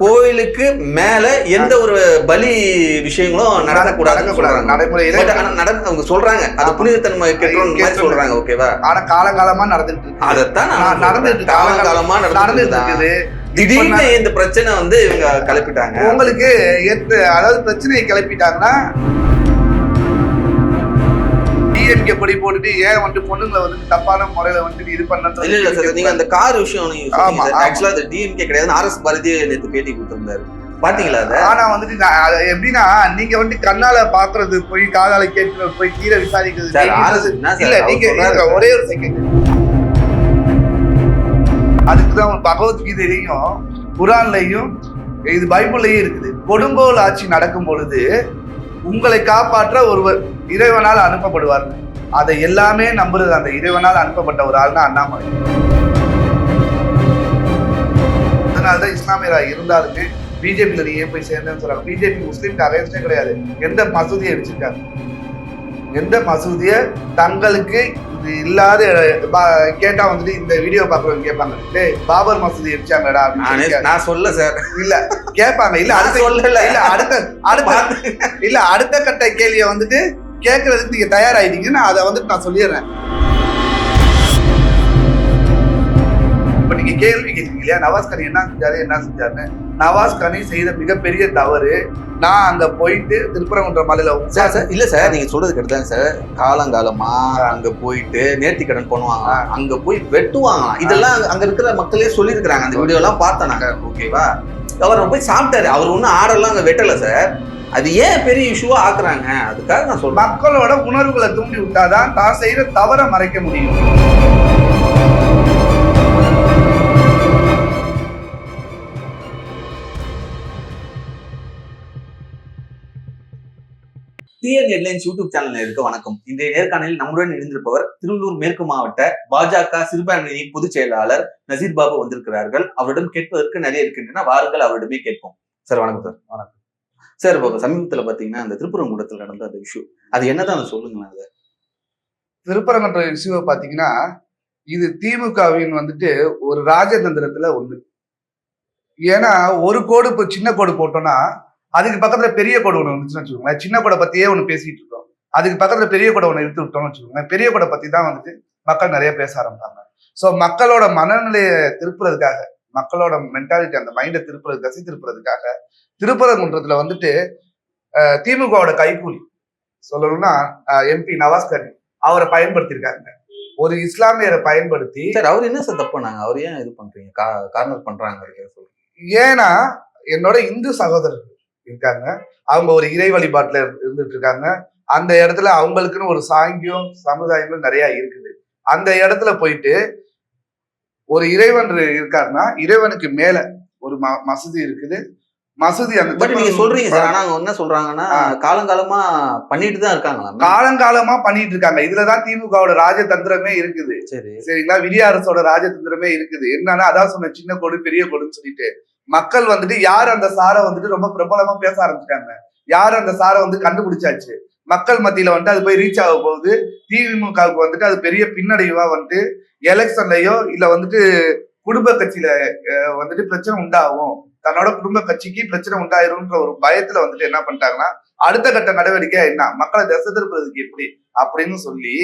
கோயிலுக்கு மேல எந்த ஒரு பலி விஷயங்களும் நடக்கக்கூடாது நடைமுறையில அவங்க சொல்றாங்க. அது புனிதத்தன்மை கெட்டோம் சொல்றாங்க. ஓகேவா? ஆனா காலங்காலமா நடந்துட்டு இருக்கு. அதைத்தான் நடந்துட்டு காலங்காலமா நடந்துட்டு இருக்குது. திடீர்னு இந்த பிரச்சனை வந்து இவங்க கிளப்பிட்டாங்க. உங்களுக்கு அதாவது பிரச்சனையை கிளப்பிட்டாங்கன்னா டிஎம்கே படி போட்டுட்டு ஏன் வந்து பொண்ணுங்களை வந்து தப்பான முறையில வந்து இது பண்ண இல்ல சார், நீங்க அந்த கார் விஷயம் ஆக்சுவலா அது டிஎம்கே கிடையாது. ஆர்எஸ் பாரதி நேத்து பேட்டி கொடுத்திருந்தாரு, பாத்தீங்களா? ஆனா வந்துட்டு எப்படின்னா நீங்க வந்து கண்ணால பாக்குறது போய் காதால கேட்கறது போய் கீழே விசாரிக்கிறது இல்ல. நீங்க ஒரே ஒரு செகண்ட், அதுக்குதான் பகவத்கீதையிலையும் குரான்லயும் இது பைபிள்லயும் இருக்குது. கொடுங்கோல் ஆட்சி நடக்கும் பொழுது உங்களை காப்பாற்ற ஒருவர் இறைவனால் அனுப்பப்படுவார். அதை எல்லாமே நம்புறது அந்த இறைவனால் அனுப்பப்பட்ட ஒரு ஆள்னா அண்ணாமலை. அதனாலதான் இஸ்லாமியராக இருந்தாலுமே பிஜேபியில நீ ஏன் போய் சேர்ந்தேன்னு சொல்றாங்க. பிஜேபி முஸ்லீம்க்கு அகைன்ஸ்டே கிடையாது. எந்த மசூதியை அடிச்சிருக்காங்க? எந்த மசூதியை தங்களுக்கு இல்லாத கேட்டா வந்துட்டு இந்த வீடியோ பாக்குறவங்க கேட்பாங்க, பாபர் மசூதி அடிச்சாங்கடா அப்படின்னு. நான் சொல்ல சார், இல்ல கேட்பாங்க. இல்ல அடுத்த சொல்லல, இல்ல அடுத்த அடுத்த கட்ட கேள்வியை வந்துட்டு கேட்கறதுக்கு நீங்க தயாராயிட்டீங்கன்னு அதை வந்துட்டு நான் சொல்லிடுறேன். இப்ப நீங்க கேள்வி கேட்கீங்க இல்லையா, நவாஸ் கனி என்ன செஞ்சாருன்னு. நவாஸ் கனி செய்த மிகப்பெரிய தவறு, நான் அங்க போயிட்டு திருப்பரங்குன்ற மலையில இல்ல சார், நீங்க சொல்றது கெடுத்தாங்க சார். காலங்காலமா அங்க போயிட்டு நேர்த்தி கடன் பண்ணுவாங்க, அங்க போய் வெட்டுவாங்க. இதெல்லாம் அங்க இருக்கிற மக்களே சொல்லி இருக்கிறாங்க. அந்த வீடியோ எல்லாம் பார்த்தேன் நாங்க. ஓகேவா? அவர் போய் சாப்பிட்டாரு. அவர் ஒன்னும் ஆடெல்லாம் அங்க வெட்டல சார். அது ஏன் பெரிய இஷ்யூவா ஆக்குறாங்க? அதுக்காக நான் சொல்றேன், மக்களோட உணர்வுகளை தூண்டி விட்டாதான் தான் செய்யற தவற மறைக்க முடியும். டிஎன் ஹெட்லைன்ஸ் யூடியூப் சேனல் இருக்க வணக்கம். இன்றைய நேர்காணலில் நம்முடன் இணைந்திருப்பவர் திருவள்ளூர் மேற்கு மாவட்ட பாஜக சிறுபான்மை பொதுச் செயலாளர் நசீர் பாபு வந்திருக்கிறார்கள். அவரிடம் கேட்பதற்கு நிறைய இருக்கின்றன, வாருங்கள் அவரிடமே கேட்போம். சார் வணக்கம். சார் வணக்கம் சார். இப்போ சமீபத்தில் பாத்தீங்கன்னா அந்த திருப்பரங்குன்றத்தில் நடந்த அந்த இஷ்யூ, அது என்னதான் சொல்லுங்களேன். அது திருப்பரங்குன்ற இஷ்யூவை பாத்தீங்கன்னா இது திமுகவின் வந்துட்டு ஒரு ராஜதந்திரத்துல ஒண்ணு. ஏன்னா ஒரு கோடு இப்போ சின்ன கோடு போட்டோம்னா அதுக்கு பக்கத்துல பெரிய கோடு ஒண்ணு வந்துச்சுன்னு வச்சுக்கோங்களேன். சின்ன கோடை பத்தியே ஒண்ணு பேசிட்டு இருக்கோம், அதுக்கு பக்கத்துல பெரிய கோடை ஒண்ணு எடுத்து விட்டோம்னு வச்சுக்கோங்களேன். பெரிய கோடை பத்தி தான் வந்துட்டு மக்கள் நிறைய பேச ஆரம்பித்தாங்க. ஸோ மக்களோட மனநிலையை திருப்புறதுக்காக, மக்களோட மென்டாலிட்டி அந்த மைண்டை திசை திருப்புறதுக்காக திருப்பரங்குன்றத்துல வந்துட்டு திமுகவோட கைகூலி சொல்லணும்னா எம்பி நவாஸ் கனி அவரை பயன்படுத்தியிருக்காங்க. ஒரு இஸ்லாமியரை பயன்படுத்தி. சார் அவர் என்ன சார் தப்பு பண்ணாங்க? அவர் ஏன் இது பண்றீங்க, கார்னர் பண்றாங்க? ஏன்னா என்னோட இந்து சகோதரர்கள் இருக்காங்க, அவங்க ஒரு இறை வழிபாட்டுல இருந்துட்டு இருக்காங்க. அந்த இடத்துல அவங்களுக்குன்னு ஒரு சாங்கியம் சமுதாயங்கள் நிறைய இருக்குது. அந்த இடத்துல போயிட்டு ஒரு இறைவன் இருக்காருன்னா இறைவனுக்கு மேல ஒரு மசூதி இருக்குது. மசூதி அந்த நீங்க சொல்றீங்க சார், ஆனா அவங்க என்ன சொல்றாங்கன்னா காலங்காலமா பண்ணிட்டு தான் இருக்காங்களா? காலங்காலமா பண்ணிட்டு இருக்காங்க. இதுலதான் திமுகவோட ராஜதந்திரமே இருக்குது. சரிங்களா? விடிய அரசோட ராஜதந்திரமே இருக்குது. என்னன்னா அதான் சொன்ன சின்ன கோடு பெரிய கோடுன்னு சொல்லிட்டு மக்கள் வந்துட்டு யார் அந்த சாரை வந்துட்டு ரொம்ப பிரபலமா பேச ஆரம்பிச்சிட்டாங்க. யார் அந்த சாரை வந்து கண்டுபிடிச்சாச்சு. மக்கள் மத்தியில வந்துட்டு அது போய் ரீச் ஆக போகுது. திமுகவுக்கு வந்துட்டு அது பெரிய பின்னடைவா வந்துட்டு எலெக்ஷன்லயோ இல்ல வந்துட்டு குடும்ப கட்சியில வந்துட்டு பிரச்சனை உண்டாகும், தன்னோட குடும்ப கட்சிக்கு பிரச்சனை உண்டாயிரும்ன்ற ஒரு பயத்துல வந்துட்டு என்ன பண்ணிட்டாங்கன்னா அடுத்த கட்ட நடவடிக்கை என்ன, மக்களை திசை திருப்புறதுக்கு எப்படி அப்படின்னு சொல்லி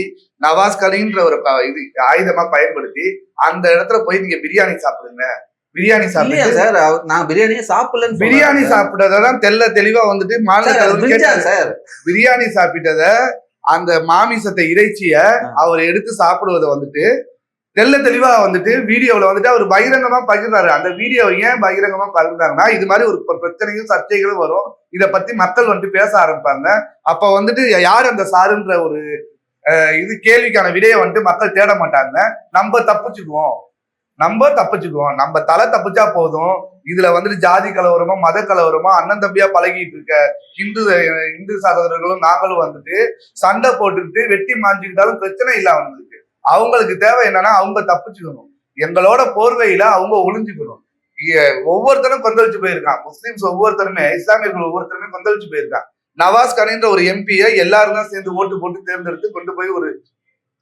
நவாஸ் கனின்ற ஒரு இது ஆயுதமா பயன்படுத்தி அந்த இடத்துல போய் நீங்க பிரியாணி சாப்பிடுங்க, பிரியாணி சாப்பிடுங்க சார். நான் பிரியாணியே சாப்பிடல. பிரியாணி சாப்பிட்டதான் தெளிவா வந்துட்டு பிரியாணி சாப்பிட்டத அந்த மாமிசத்தை இறைச்சிய அவர் எடுத்து சாப்பிடுவதை வந்துட்டு தெளிவா வந்துட்டு வீடியோல வந்துட்டு அவர் பகிரங்கமா பகிர்ந்தாரு. அந்த வீடியோ ஏன் பகிரங்கமா பகிர்ந்தாங்கன்னா இது மாதிரி ஒரு பிரச்சனையும் சர்ச்சைகளும் வரும், இதை பத்தி மக்கள் வந்துட்டு பேச ஆரம்பிப்பாங்க. அப்ப வந்துட்டு யார் அந்த சாருன்ற ஒரு இது கேள்விக்கான விடையை வந்துட்டு மக்கள் தேட மாட்டாங்க. நம்ம தப்பிச்சுக்குவோம், நம்ம தலை தப்பிச்சா போதும். இதுல வந்துட்டு ஜாதி கலவரமோ மத கலவரமோ அண்ணன் தம்பியா பழகிட்டு இருக்க இந்து சகோதரர்களும் நாங்களும் வந்துட்டு சண்டை போட்டுக்கிட்டு வெட்டி மாஞ்சுக்கிட்டாலும் பிரச்சனை இல்ல. அவங்களுக்கு தேவை என்னன்னா அவங்க தப்பிச்சுக்கணும், எங்களோட போர்வையில அவங்க ஒளிஞ்சுக்கணும். ஒவ்வொருத்தரும் கொந்தளிச்சு போயிருக்கான். முஸ்லிம்ஸ் ஒவ்வொருத்தருமே, இஸ்லாமியர்கள் ஒவ்வொருத்தருமே கொந்தளிச்சு போயிருக்கான். நவாஸ் கனின்ற ஒரு எம்பியை எல்லாரும் தான் சேர்ந்து ஓட்டு போட்டு தேர்ந்தெடுத்து கொண்டு போய் ஒரு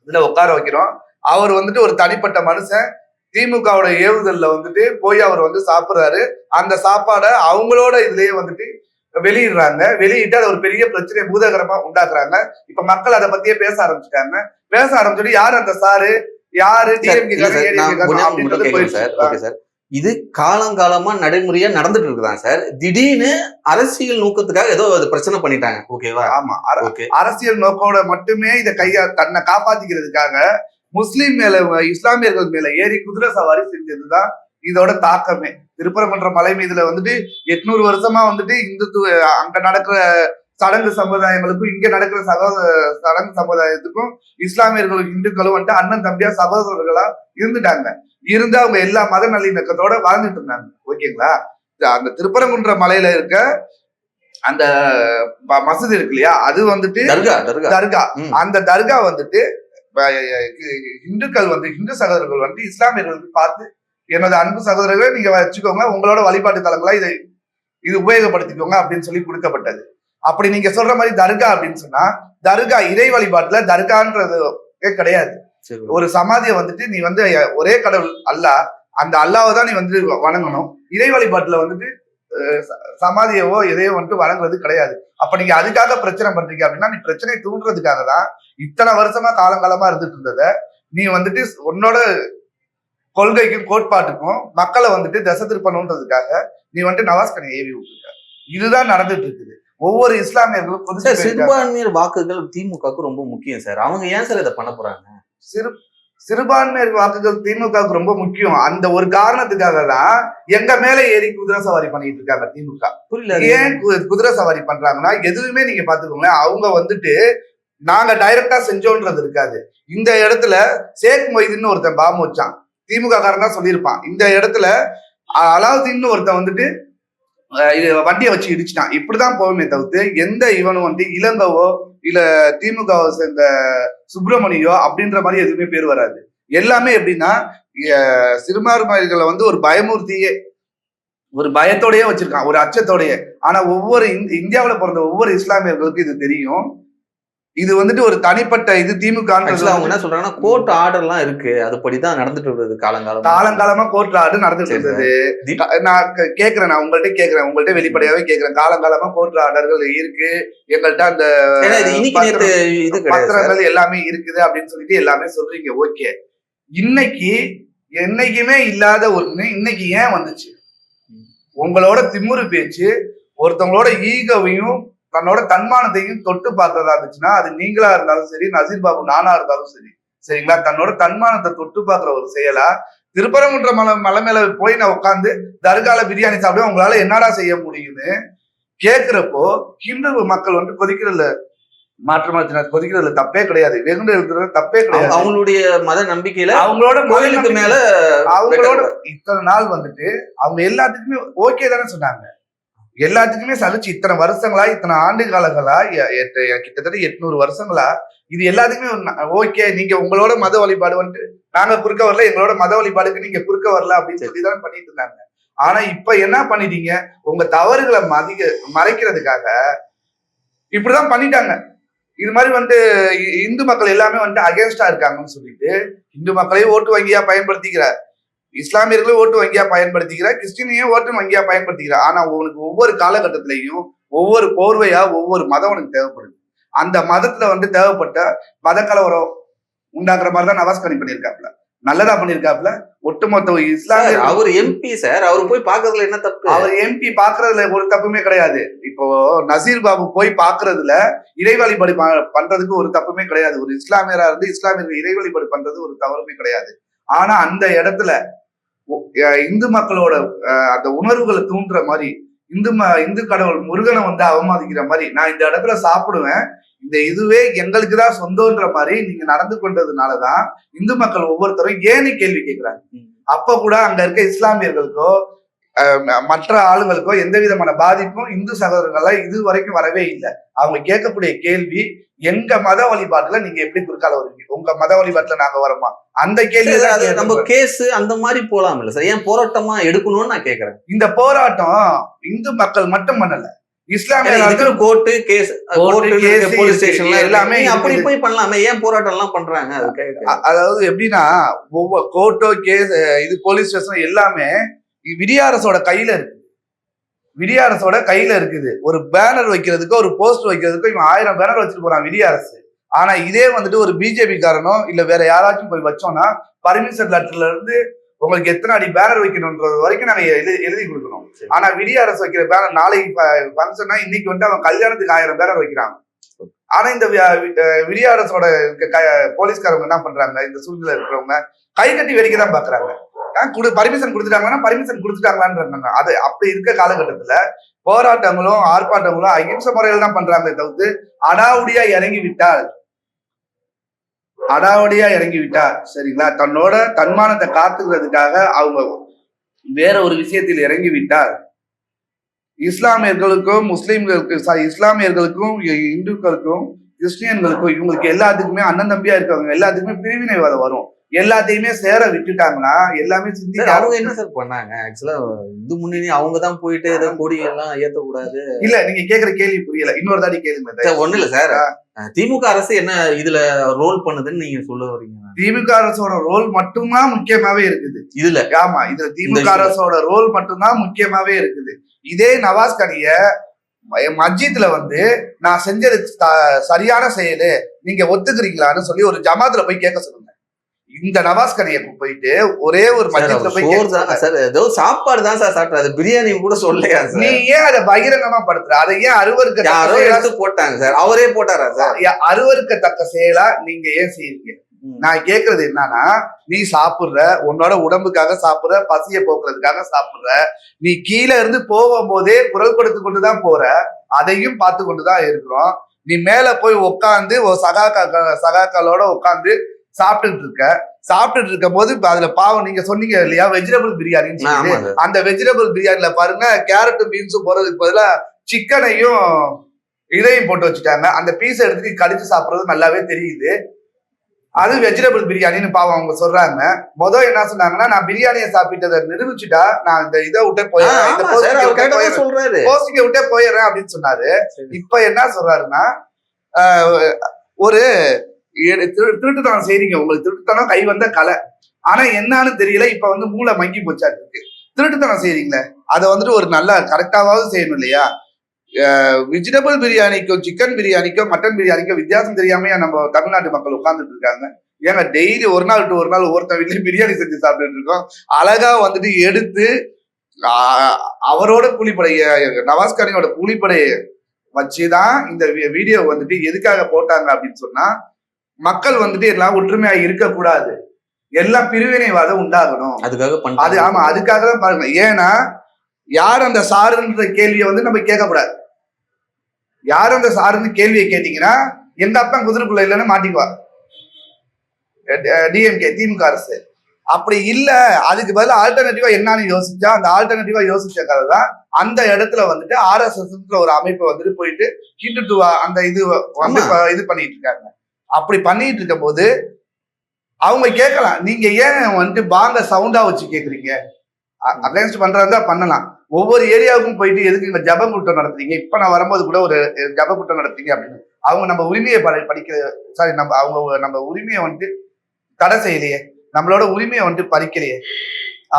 இதுல உட்கார வைக்கிறோம். அவர் வந்துட்டு ஒரு தனிப்பட்ட மனுஷன், திமுகவோட ஏவுதல்ல வந்துட்டு போய் அவர் வந்து சாப்பிடுறாரு. அந்த சாப்பாடை அவங்களோட இதுலயே வந்துட்டு வெளியிடுறாங்க. வெளியிட்டு அது ஒரு பெரிய பிரச்சனையை பூதகரமா உண்டாக்குறாங்க. இப்ப மக்கள் அதை பத்தியே பேச ஆரம்பிச்சுட்டாங்க. பேச ஆரம்பிச்சுட்டு யாரு அந்த சாரு, யாரு அப்படின்றது போயிடுச்சு. இது காலங்காலமா நடைமுறையா நடந்துட்டு இருக்குதான் சார். திடீர்னு அரசியல் நோக்கத்துக்காக ஏதோ பிரச்சனை பண்ணிட்டாங்க. ஓகேவா? ஆமா, அரசியல் நோக்கோட மட்டுமே இதை தன்னை காப்பாத்திக்கிறதுக்காக முஸ்லீம் மேல, இஸ்லாமியர்கள் மேல ஏறி குதிரை சவாரி செஞ்சதுதான் இதோட தாக்கமே. திருப்பரங்குன்ற மலை மீதுல வந்துட்டு 800 வருஷமா வந்துட்டு இந்துத்துவ அங்க நடக்கிற சடங்கு சமுதாயங்களுக்கும் இங்க நடக்கிற சடங்கு சமுதாயத்துக்கும் இஸ்லாமியர்களும் இந்துக்களும் வந்துட்டு அண்ணன் தம்பியா சகோதரர்களா இருந்துட்டாங்க. இருந்து அவங்க எல்லா மத நல்லிணக்கத்தோட வாழ்ந்துட்டு இருந்தாங்க. ஓகேங்களா? அந்த திருப்பரங்குன்ற மலையில இருக்க அந்த மசூதி இருக்கு இல்லையா, அது வந்துட்டு தர்கா. அந்த தர்கா வந்துட்டு இந்துக்கள் வந்து, இந்து சகோதரர்கள் வந்து இஸ்லாமியர்களுக்கு பார்த்து, எனது அன்பு சகோதரர்களை நீங்க வச்சுக்கோங்க, உங்களோட வழிபாட்டு தலங்களா இது உபயோகப்படுத்திக்கோங்க அப்படின்னு சொல்லி கொடுக்கப்பட்டது. அப்படி நீங்க சொல்ற மாதிரி தர்கா அப்படின்னு சொன்னா, தர்கா இறை வழிபாட்டுல தர்கான்றது கிடையாது. ஒரு சமாதியை வந்துட்டு நீ வந்து ஒரே கடவுள் அல்லாஹ், அந்த அல்லாவை தான் நீ வந்து வணங்கணும். இறை வழிபாட்டுல வந்துட்டு சமாதியவோ எதையோ வந்துட்டு வணங்குறது கிடையாது. அப்ப நீங்க அதுக்காக பிரச்சனை பண்றீங்க அப்படின்னா, நீ பிரச்சனையை தூண்டுறதுக்காக தான் இத்தனை வருஷமா காலங்காலமா இருந்துட்டு இருந்தத நீ வந்துட்டு உன்னோட கொள்கைக்கும் கோட்பாட்டுக்கும் மக்களை வந்துட்டு திசை திருப்பணுன்றதுக்காக நீ வந்துட்டு நவாஸ்கனை ஏவி விட்டுருக்க. இதுதான் நடந்துட்டு இருக்குது. ஒவ்வொரு இஸ்லாமியர்களும் சிறுபான்மையர் வாக்குகள் திமுகவுக்கு ரொம்ப முக்கியம் சார். அவங்க ஏன் சார் இதை பண்ண போறாங்க? சிறுபான்மையர் வாக்குகள் திமுகவுக்கு ரொம்ப முக்கியம். அந்த ஒரு காரணத்துக்காக தான் எங்க மேல ஏறி குதிரை சவாரி பண்ணிட்டு இருக்காங்க திமுக. புரியல ஏன் குதிரை சவாரி பண்றாங்கன்னா, எதுவுமே நீங்க பாத்துக்கோங்களேன், அவங்க வந்துட்டு நாங்க டைரக்டா செஞ்சோன்றது இருக்காது. இந்த இடத்துல ஷேக் மொய்தீன் ஒருத்தன் பாம்பு வச்சான், திமுக காரன் தான் சொல்லியிருப்பான். இந்த இடத்துல அலாவுதீன் ஒருத்தன் வந்துட்டு வண்டியை வச்சு இடிச்சிட்டான். இப்படிதான் போகுமே தவிர்த்து எந்த இவனும் வந்து இளங்கவோ இல்ல திமுகவை சேர்ந்த சுப்பிரமணியோ அப்படின்ற மாதிரி எதுவுமே பேர் வராது. எல்லாமே எப்படின்னா சிறுபான்மையர்களை வந்து ஒரு பயமூர்த்தியே, ஒரு பயத்தோடயே வச்சிருக்கான், ஒரு அச்சத்தோடயே. ஆனா ஒவ்வொரு இந்தியாவில பிறந்த ஒவ்வொரு இஸ்லாமியர்களுக்கும் இது தெரியும். இது வந்துட்டு ஒரு தனிப்பட்ட இது திமுக. அவங்க என்ன சொல்றாங்கன்னா, கோர்ட் ஆர்டர் எல்லாம் இருக்கு, அதுபடிதான் நடந்துட்டு இருந்தது காலங்காலமா கோர்ட் ஆர்டர் நடந்துட்டு இருந்தது. நான் கேக்குறேன், நான் உங்கள்கிட்ட வெளிப்படையாவே கேக்குறேன், காலங்காலமா கோர்ட் ஆர்டர்கள் இருக்கு, எங்கள்கிட்ட அந்த பத்திரங்கள் எல்லாமே இருக்குது அப்படின்னு சொல்லிட்டு எல்லாமே சொல்றீங்க. ஓகே, இன்னைக்கு என்னைக்குமே இல்லாத ஒண்ணு இன்னைக்கு ஏன் வந்துச்சு? உங்களோட திமுரு பேச்சு ஒருத்தவங்களோட ஈகவையும் தன்னோட தன்மானத்தையும் தொட்டு பார்க்கறதா இருந்துச்சுன்னா, அது நீங்களா இருந்தாலும் சரி, நசீர் பாபு நானா இருந்தாலும் சரி, சரிங்களா, தன்னோட தன்மானத்தை தொட்டு பார்க்கிற ஒரு செயலா திருப்பரங்குன்ற மலை மேல போய் நான் உட்காந்து தர்கால பிரியாணி சாப்பிட உங்களால என்னடா செய்ய முடியும்னு கேட்கிறப்போ, ஹிந்து மக்கள் வந்து கொதிக்கிறதுல மாற்று மதத்தினர் கொதிக்கிறதுல தப்பே கிடையாது, வெகுண்டு எழுதுறது தப்பே கிடையாது. அவங்களுடைய மத நம்பிக்கையில அவங்களோட கோயிலுக்கு மேல அவங்களோட இத்தனை நாள் வந்துட்டு அவங்க எல்லாத்துக்குமே ஓகே தானே சொன்னாங்க. எல்லாத்துக்குமே சலிச்சு இத்தனை வருஷங்களா, இத்தனை ஆண்டு காலங்களா, கிட்டத்தட்ட 800 வருஷங்களா இது எல்லாத்துக்குமே ஓகே. நீங்க உங்களோட மத வழிபாடு வந்துட்டு நாங்க குறுக்க வரல, எங்களோட மத வழிபாடுக்கு நீங்க குறுக்க வரல அப்படின்னு சொல்லிதான் பண்ணிட்டு இருந்தாங்க. ஆனா இப்ப என்ன பண்ணிட்டீங்க? உங்க தவறுகளை மறைக்கிறதுக்காக இப்படிதான் பண்ணிட்டாங்க. இது மாதிரி வந்து இந்து மக்கள் எல்லாமே வந்து அகேன்ஸ்டா இருக்காங்கன்னு சொல்லிட்டு இந்து மக்களையும் ஓட்டு வங்கியா பயன்படுத்திக்கிறார், இஸ்லாமியர்களும் ஓட்டு வங்கியா பயன்படுத்திக்கிறார், கிறிஸ்டினையும் ஓட்டு வங்கியா பயன்படுத்திக்கிறார். ஆனா உனக்கு ஒவ்வொரு காலகட்டத்திலையும் ஒவ்வொரு போர்வையா ஒவ்வொரு மதம் உனக்கு தேவைப்படுது. அந்த மதத்துல வந்து தேவைப்பட்ட மத கலவரம் உண்டாக்குற மாதிரிதான் நவாஸ்கனி பண்ணியிருக்காப்ல. நல்லதா பண்ணியிருக்காப்ல. ஒட்டுமொத்த இஸ்லாமியர் அவர் எம்பி சார், அவர் போய் பாக்குறதுல என்ன தப்பு? அவர் எம்பி பாக்குறதுல ஒரு தப்புமே கிடையாது. இப்போ நசீர் பாபு போய் பாக்குறதுல இறை வழிபாடு பண்றதுக்கு ஒரு தப்புமே கிடையாது. ஒரு இஸ்லாமியரா இருந்து இஸ்லாமியர்கள் இறை வழிபாடு பண்றது ஒரு தவறுமே கிடையாது. ஆனா அந்த இடத்துல இந்து மக்களோட அந்த உணர்வுகளை தூண்டுற மாதிரி, இந்து கடவுள் முருகனை வந்து அவமதிக்கிற மாதிரி, நான் இந்த இடத்துல சாப்பிடுவேன், இந்த இதுவே எங்களுக்குதான் சொந்தம்ன்ற மாதிரி நீங்க நடந்து கொண்டதுனாலதான் இந்து மக்கள் ஒவ்வொருத்தரும் ஏன்னு கேள்வி கேட்கிறாங்க. அப்ப கூட அங்க இருக்க இஸ்லாமியர்களுக்கோ மற்ற ஆளுங்களுக்கோ எந்த விதமான பாதிப்பும் இந்து சகோதரர்கள்லாம் இது வரைக்கும் வரவே இல்லை. அவங்க கேட்கக்கூடிய கேள்வி, எங்க மத வழிபாட்டுல நீங்க எப்படி குறுக்கால வருவீங்க, உங்க மத வழிபாட்டுல நாங்க வரோமா, அந்த கேள்வி. நம்ம கேஸ் அந்த மாதிரி போலாம் இல்ல சார், ஏன் போராட்டமா எடுக்கணும்னு நான் கேட்கிறேன். இந்த போராட்டம் இந்து மக்கள் மட்டும் பண்ணல, இஸ்லாமியர்கள் கோர்ட்டு கேஸ் போலீஸ் ஸ்டேஷன்ல எல்லாமே அப்படி போய் பண்ணலாமே, ஏன் போராட்டம் எல்லாம் பண்றாங்க? அதாவது எப்படின்னா ஒவ்வொரு கோர்ட்டோ கேஸ் இது போலீஸ் ஸ்டேஷன் எல்லாமே விடிய அரசோட கையில இருக்கு. விடிய அரசோட கையில இருக்குது. ஒரு பேனர் வைக்கிறதுக்கோ ஒரு போஸ்ட் வைக்கிறதுக்கோ இவன் 1000 பேனர் வச்சுட்டு போறான் விடிய அரசு. ஆனா இதே வந்துட்டு ஒரு பிஜேபி காரனோ இல்ல வேற யாராச்சும் போய் வச்சோம்னா பர்மிஷன் லெட்டர்ல இருந்து உங்களுக்கு எத்தனை அடி பேனர் வைக்கணும்ன்றது வரைக்கும் நாங்க எழுதி கொடுக்கணும். ஆனா விடிய அரசு வைக்கிற பேனர் நாளைக்கு ஃபங்க்ஷன்னா இன்னைக்கு வந்து அவன் கல்யாணத்துக்கு 1000 பேனர் வைக்கிறாங்க. ஆனா இந்த விடிய அரசோட போலீஸ்காரவங்க என்ன பண்றாங்க, இந்த சூழ்நிலை இருக்கிறவங்க கை கட்டி வெடிக்க தான் பாக்குறாங்க. பர்மிஷன் கொடுத்துட்டாங்கன்னா பர்மிஷன் கொடுத்துட்டாங்களான்னு அது அப்படி இருக்க காலகட்டத்துல போராட்டங்களும் ஆர்ப்பாட்டங்களும் அகிம்சை முறையில தான் பண்றாங்களே தவிர்த்து அடாவுடியா இறங்கி விட்டால் சரிங்களா, தன்னோட தன்மானத்தை காத்துக்கிறதுக்காக அவங்க வேற ஒரு விஷயத்தில் இறங்கி விட்டால் இஸ்லாமியர்களுக்கும் இஸ்லாமியர்களுக்கும் இந்துக்களுக்கும் கிறிஸ்டியன்களுக்கும் இவங்களுக்கு எல்லாத்துக்குமே அண்ணன் தம்பியா இருக்கவங்க எல்லாத்துக்குமே பிரிவினைவாதம் வரும். எல்லாத்தையுமே சேர விட்டுட்டாங்கன்னா எல்லாமே அவங்க என்ன சார் பண்ணாங்க? ஆக்சுவலா இந்து முன்னணி அவங்கதான் போயிட்டு ஏதோ கொடி எல்லாம் ஏத்தக்கூடாது. இல்ல நீங்க கேக்குற கேள்வி புரியல, இன்னொரு தாடி கேளுங்க. ஒண்ணு இல்ல சார், திமுக அரசு என்ன இதுல ரோல் பண்ணுதுன்னு நீங்க சொல்ல வரீங்க? திமுக அரசோட ரோல் மட்டும்தான் முக்கியமாவே இருக்குது இதுல. ஆமா, இதுல திமுக அரசோட ரோல் மட்டும்தான் முக்கியமாவே இருக்குது. இதே நவாஸ் கனிய மஸ்ஜித்ல வந்து நான் செஞ்சது சரியான செயலு, நீங்க ஒத்துக்கிறீங்களான்னு சொல்லி ஒரு ஜமாத்துல போய் கேட்க சொல்லுங்க. இந்த நவாஸ் கனியக்கு போயிட்டு ஒரே ஒரு மஸ்ஜித்ல போய் ஏதோ சாப்பாடு தான் சார் சாப்பிட்டாரு, பிரியாணி கூட சொல்லலையா சார்? நீ ஏன் அதை பகிரங்கமா படுத்துற? அதை ஏன் அருவருக்க போட்டாங்க சார்? அவரே போட்டாரா சார்? அருவருக்கத்தக்க செயலா நீங்க ஏன் செய்யறீங்க? நான் கேக்குறது என்னன்னா, நீ சாப்பிடுற, உன்னோட உடம்புக்காக சாப்பிடுற, பசிய போக்குறதுக்காக சாப்பிடுற, நீ கீழே இருந்து போகும்போதே குரல் கொடுத்து கொண்டுதான் போற, அதையும் பார்த்து கொண்டுதான் இருக்கிறோம். நீ மேல போய் உட்காந்து சகாக்களோட உட்காந்து சாப்பிட்டுட்டு இருக்கும் போது அதுல பாவம் நீங்க சொன்னீங்க இல்லையா வெஜிடபிள் பிரியாணின்னு, அந்த வெஜிடபிள் பிரியாணில பாருங்க கேரட்டும் பீன்ஸும் போறதுக்கு பதிலா சிக்கனையும் இதையும் போட்டு வச்சுட்டாங்க. அந்த பீஸை எடுத்துட்டு கடிச்சு சாப்பிடுறது நல்லாவே தெரியுது. அது வெஜிடபிள் பிரியாணின்னு பாவம் அவங்க சொல்றாங்க. என்ன சொன்னாங்கன்னா, நான் பிரியாணியை சாப்பிட்டதை நிரூபிச்சுட்டா நான் இந்த இதை விட்டே போயிடுறேன், போஸ்டிங்க விட்டே போயிடுறேன் அப்படின்னு சொன்னாரு. இப்ப என்ன சொல்றாருன்னா, ஒரு திருட்டுத்தனம் செய்றீங்க, உங்களுக்கு திருட்டுத்தனம் கை வந்த கலை, ஆனா என்னன்னு தெரியல, இப்ப வந்து மூளை மங்கி போச்சா இருக்கு. திருட்டுத்தனம் செய்றீங்களே அதை வந்துட்டு ஒரு நல்ல கரெக்டாவது செய்யணும் இல்லையா? வெஜிடபிள் பிரியாணிக்கும் சிக்கன் பிரியாணிக்கும் மட்டன் பிரியாணிக்கும் வித்தியாசம் தெரியாம நம்ம தமிழ்நாட்டு மக்கள் உட்கார்ந்துட்டு இருக்காங்க. ஏங்க டெய்லி ஒரு நாள் டு ஒரு நாள் ஒவ்வொருத்த வீட்லயும் பிரியாணி செஞ்சு சாப்பிட்டுட்டு இருக்கோம். அழகா வந்துட்டு எடுத்து அவரோட கூலிப்படைய நவாஸ் கனியோட கூலிப்படையை வச்சுதான் இந்த வீடியோ வந்துட்டு எதுக்காக போட்டாங்க அப்படின்னு சொன்னா, மக்கள் வந்துட்டு எல்லாம் ஒற்றுமையா இருக்கக்கூடாது, எல்லாம் பிரிவினைவாதம் உண்டாகணும், அதுக்காக தான் பாருங்க. ஏன்னா யார் அந்த சாருன்ற கேள்வியை வந்து நம்ம கேட்கக்கூடாது. யார் அந்த சாருன்னு கேள்வியை கேட்டீங்கன்னா எங்க அப்பா குதிரைக்குள்ள இல்லைன்னு மாட்டிக்குவார் டிஎம்கே திமுக அரசு. அப்படி இல்ல, அதுக்கு பதில் ஆல்டர்னேட்டிவா என்னன்னு யோசிச்சா, அந்த ஆல்டர்னேட்டிவா யோசிச்ச கதை தான் அந்த இடத்துல வந்துட்டு RSS ஒரு அமைப்பை வந்துட்டு போயிட்டு ஹிந்துத்துவா அந்த இது வந்து இது பண்ணிட்டு இருக்காங்க. அப்படி பண்ணிட்டு இருக்க போது அவங்க கேட்கலாம், நீங்க ஏன் வந்துட்டு பாங்க சவுண்டா வச்சு கேக்குறீங்க? அகைன்ஸ்ட் பண்றதா பண்ணலாம். ஒவ்வொரு ஏரியாவுக்கும் போயிட்டு எதுக்கு இந்த ஜப கூட்டம் நடத்துறீங்க? இப்ப நான் வரும்போது கூட ஒரு ஜப கூட்டம் நடத்துறீங்க அப்படின்னு அவங்க நம்ம உரிமையை நம்ம உரிமையை வந்துட்டு தடை செய்யலையே, நம்மளோட உரிமையை வந்துட்டு பறிக்கலையே.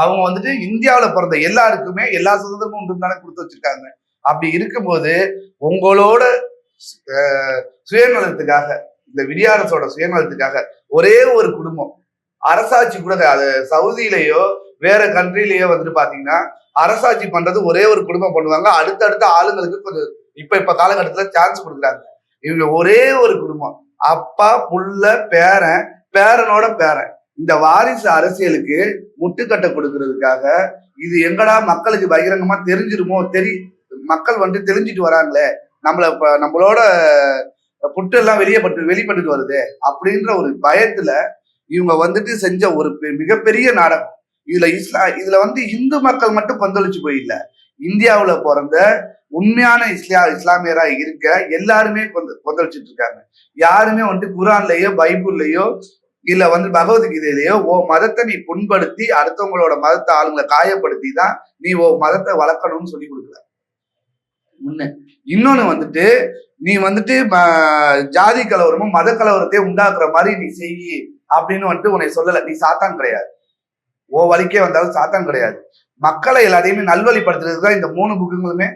அவங்க வந்துட்டு இந்தியாவில பிறந்த எல்லாருக்குமே எல்லா சுதந்திரமும் உண்டு தானே கொடுத்து வச்சிருக்காங்க. அப்படி இருக்கும்போது உங்களோட சுயநலத்துக்காக, இந்த விடியாரசோட சுயநலத்துக்காக ஒரே ஒரு குடும்பம் அரசாட்சி கூட, அது சவுதியிலேயோ வேற கண்ட்ரிலேயோ வந்துட்டு பாத்தீங்கன்னா அரசாட்சி பண்றது ஒரே ஒரு குடும்பம் பண்ணுவாங்க. அடுத்தடுத்த ஆளுங்களுக்கு கொஞ்சம் இப்ப காலகட்டத்துல சான்ஸ் கொடுக்குறாங்க. இவங்க ஒரே ஒரு குடும்பம், அப்பா புள்ள பேரன் பேரனோட பேரன், இந்த வாரிசு அரசியலுக்கு முட்டுக்கட்டை கொடுக்கறதுக்காக இது எங்கடா மக்களுக்கு பகிரங்கமா தெரிஞ்சிருமோ, மக்கள் வந்துட்டு தெரிஞ்சுட்டு வராங்களே, நம்மளோட புட்டு எல்லாம் வெளிப்பட்டு வருது அப்படின்ற ஒரு பயத்துல இவங்க வந்துட்டு செஞ்ச ஒரு மிகப்பெரிய நாடகம். இதுல வந்து இந்து மக்கள் மட்டும் கொந்தளிச்சு போயில்ல, இந்தியாவுல பிறந்த உண்மையான இஸ்லாமியரா இருக்க எல்லாருமே கொந்தளிச்சுட்டு இருக்காங்க. யாருமே வந்துட்டு குரான்லயோ பைபிள்லயோ இல்ல வந்து பகவத்கீதையிலயோ ஓ மதத்தை நீ புண்படுத்தி அடுத்தவங்களோட மதத்தை ஆளுங்களை காயப்படுத்தி தான் நீ ஓ மதத்தை வளர்க்கணும்னு சொல்லி கொடுக்கல. ஒண்ணு. இன்னொன்னு வந்துட்டு நீ வந்துட்டு ஜாதி கலவரமும் மத கலவரத்தையும் உண்டாக்குற மாதிரி நீ செய்யி அப்படின்னு வந்துட்டு உன்னை சொல்லல. நீ சாத்தான் கிடையாது. ஓ வழிக்கே வந்தாலும் சாத்தான் கிடையாது. மக்களை எல்லாத்தையுமே நல்வழிப்படுத்துறதுக்கு தான் இந்த 3 புக்குங்களுமே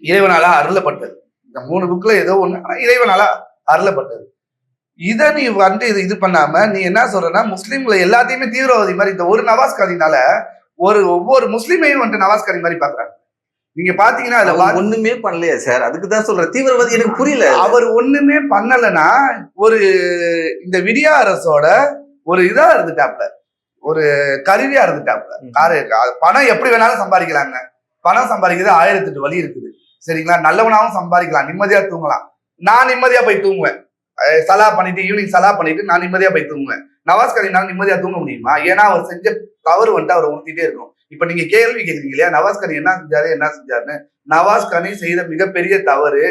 இறைவனால அருளப்பட்டது. இந்த 3 புக்ல ஏதோ ஒண்ணு ஆனா இறைவனால அருளப்பட்டது. இதை நீ வந்து இது பண்ணாம நீ என்ன சொல்றனா முஸ்லீம்களை எல்லாத்தையுமே தீவிரவாதி மாதிரி இந்த ஒரு நவாஸ்காரினால ஒவ்வொரு முஸ்லீமையும் வந்து நவாஸ்காரி மாதிரி பாக்குறாங்க. நீங்க பாத்தீங்கன்னா அதுல ஒண்ணுமே பண்ணலையா சார்? அதுக்குதான் சொல்றேன் தீவிரவாதி. எனக்கு புரியல. அவர் ஒண்ணுமே பண்ணலன்னா ஒரு இந்த விடியா அரசோட ஒரு இதா இருந்துட்டாப்ல, ஒரு கருவியா இருந்துட்டாப்ல. பணம் எப்படி வேணாலும் சம்பாதிக்கலாங்க. பணம் சம்பாதிக்கிறது 1008 வழி இருக்குது. சரிங்களா? நல்லவனாவும் சம்பாதிக்கலாம், நிம்மதியா தூங்கலாம். நான் நிம்மதியா போய் தூங்குவேன். சலா பண்ணிட்டு ஈவினிங் சலா பண்ணிட்டு நான் நிம்மதியா போய் தூங்குவேன். நவாஸ்கரினால நிம்மதியா தூங்க முடியுமா? ஏன்னா அவர் செஞ்ச தவறு வந்துட்டு அவரை உறுத்திட்டே இருக்கும். இப்ப நீங்க கேள்வி கேட்குறீங்க இல்லையா, நவாஸ்கனி என்ன செஞ்சாருன்னு. நவாஸ்கனி செய்த மிகப்பெரிய தவறு,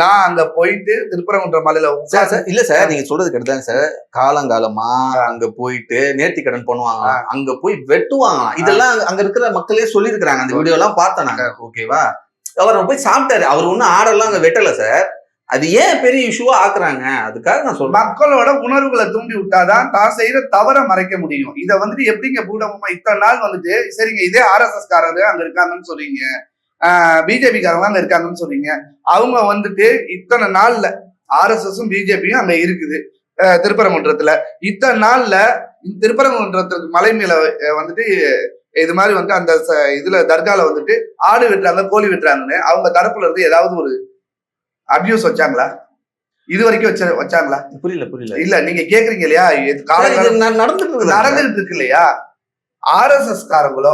நான் அங்க போயிட்டு திருப்பரங்குன்றம் மலையில இல்ல சார், நீங்க சொல்றது கெடுதாங்க சார். காலங்காலமா அங்க போயிட்டு நேர்த்தி கடன் பண்ணுவாங்க, அங்க போய் வெட்டுவாங்க. இதெல்லாம் அங்க இருக்கிற மக்களே சொல்லியிருக்கிறாங்க. அந்த வீடியோ எல்லாம் பார்த்தேன் நாங்க. ஓகேவா? அவர் போய் சாப்பிட்டாரு. அவர் ஒன்னும் ஆடெல்லாம் அங்க வெட்டல சார். அது ஏன் பெரிய இஷ்யூவா ஆக்குறாங்க? அதுக்காக நான் சொல்றேன், மக்களோட உணர்வுகளை தூண்டி விட்டாதான் தான் செய்யற தவற மறைக்க முடியும். இதை வந்துட்டு எப்படிங்க பூடமா இத்தனை நாள் வந்துட்டு சரிங்க இதே RSS காரரு அங்க இருக்காங்கன்னு சொல்றீங்க, பிஜேபி காரங்க அங்க இருக்காங்கன்னு சொல்றீங்க. அவங்க வந்துட்டு இத்தனை நாள்ல RSSம் பிஜேபியும் அங்க இருக்குது திருப்பரங்குன்றத்துல. இத்தனை நாள்ல திருப்பரங்குன்றத்துக்கு மலை மேல வந்துட்டு இது மாதிரி வந்து அந்த இதுல தர்கால வந்துட்டு ஆடு வெட்டுறாங்க, கோழி வெட்டுறாங்கன்னு அவங்க தரப்புல இருந்து ஏதாவது ஒரு அபியூஸ் வச்சாங்களா? இது வரைக்கும் வச்சாங்களா? புரியல. இல்ல நீங்க கேக்குறீங்க இல்லையா, நடந்துட்டு இருக்கு இல்லையா? RSS காரங்களோ